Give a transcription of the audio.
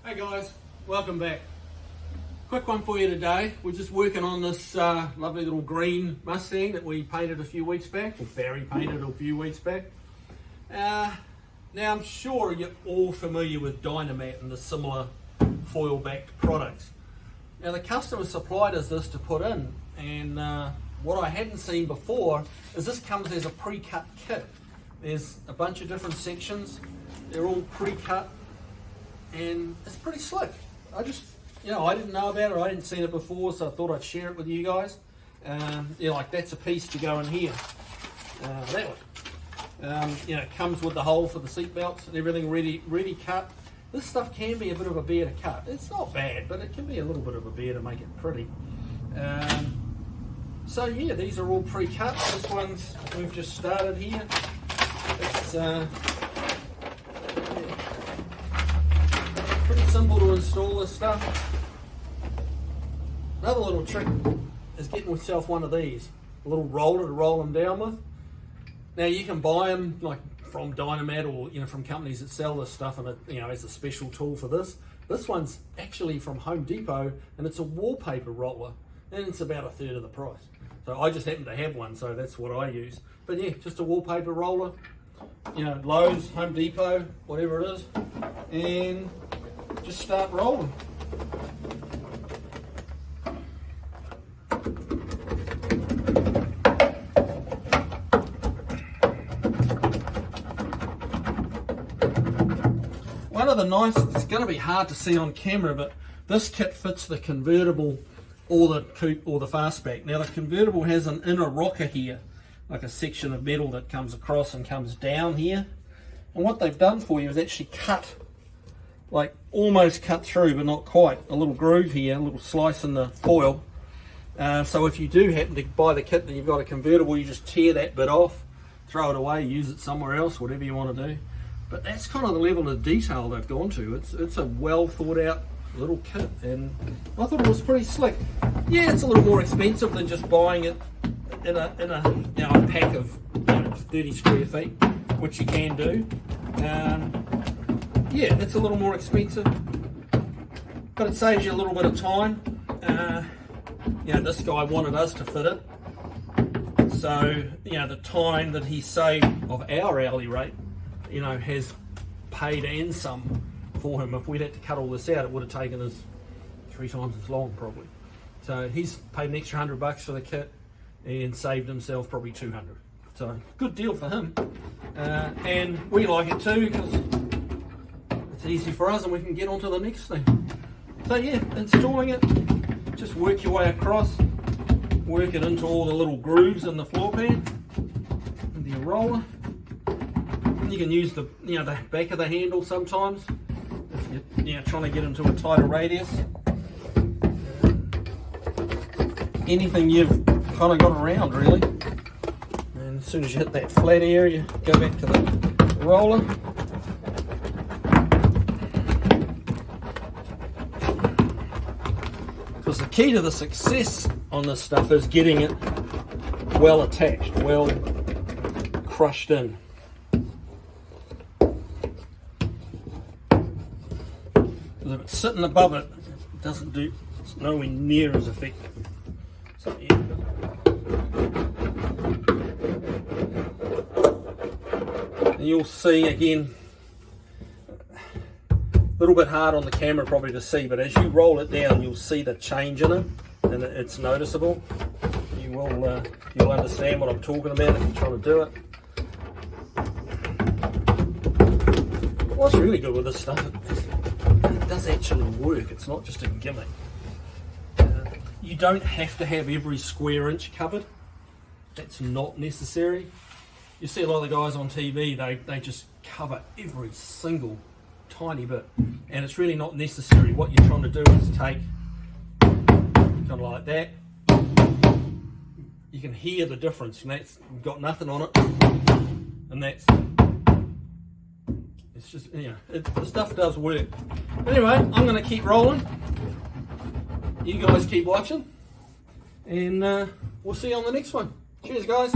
Hey guys, welcome back. Quick one for you today. We're just working on this lovely little green Mustang that we painted a few weeks back, or Barry painted a few weeks back. Now I'm sure you're all familiar with Dynamat and the similar foil-backed products. Now the customer supplied us this to put in, and what I hadn't seen before is this comes as a pre-cut kit. There's a bunch of different sections. They're all pre-cut, and it's pretty slick. I didn't know about it. I hadn't seen it before, so I thought I'd share it with you guys. Like that's a piece to go in here. That one. It comes with the hole for the seat belts and everything ready cut. This stuff can be a bit of a bear to cut. It's not bad, but it can be a little bit of a bear to make it pretty. So yeah, these are all pre-cut. This one's, we've just started here. It's pretty simple to install this stuff. Another little trick is getting yourself one of these, a little roller to roll them down with. Now you can buy them like from Dynamat or from companies that sell this stuff, and as a special tool for this. This one's actually from Home Depot, and it's a wallpaper roller, and it's about a third of the price. So I just happen to have one, so that's what I use. But yeah, just a wallpaper roller. Lowe's, Home Depot, whatever it is, and just start rolling. One of the nice, it's going to be hard to see on camera, but this kit fits the convertible or the coupe or the fastback. Now the convertible has an inner rocker here, like a section of metal that comes across and comes down here. And what they've done for you is actually cut, like almost cut through, but not quite, a little groove here, a little slice in the foil. So if you do happen to buy the kit and you've got a convertible, you just tear that bit off, throw it away, use it somewhere else, whatever you want to do. But that's kind of the level of detail they've gone to. It's a well thought out little kit, and I thought it was pretty slick. Yeah, it's a little more expensive than just buying it in a pack of 30 square feet, which you can do. Yeah, it's a little more expensive, but it saves you a little bit of time. This guy wanted us to fit it, so the time that he saved of our hourly rate has paid and some for him. If we'd had to cut all this out, it would have taken us 3 times as long probably. So he's paid an extra $100 for the kit and saved himself probably 200. So good deal for him, and we like it too because it's easy for us and we can get on to the next thing. So yeah, installing it, just work your way across, work it into all the little grooves in the floor pan, into your roller. You can use the back of the handle sometimes if you're trying to get into a tighter radius. Anything you've kind of got around really. And as soon as you hit that flat area, go back to the roller. Because the key to the success on this stuff is getting it well attached, well crushed in. If it's sitting above it, it's nowhere near as effective. So yeah. And you'll see again, a little bit hard on the camera probably to see, but as you roll it down, you'll see the change in it, and it's noticeable. You'll understand what I'm talking about if you're trying to do it. What's really good with this stuff, it does actually work. It's not just a gimmick. You don't have to have every square inch covered. That's not necessary. You see a lot of the guys on TV, they just cover every single tiny bit, and it's really not necessary. What you're trying to do is take kind of like that. You can hear the difference, and that's got nothing on it, and that's. It's just, the stuff does work. Anyway, I'm going to keep rolling. You guys keep watching, and we'll see you on the next one. Cheers, guys.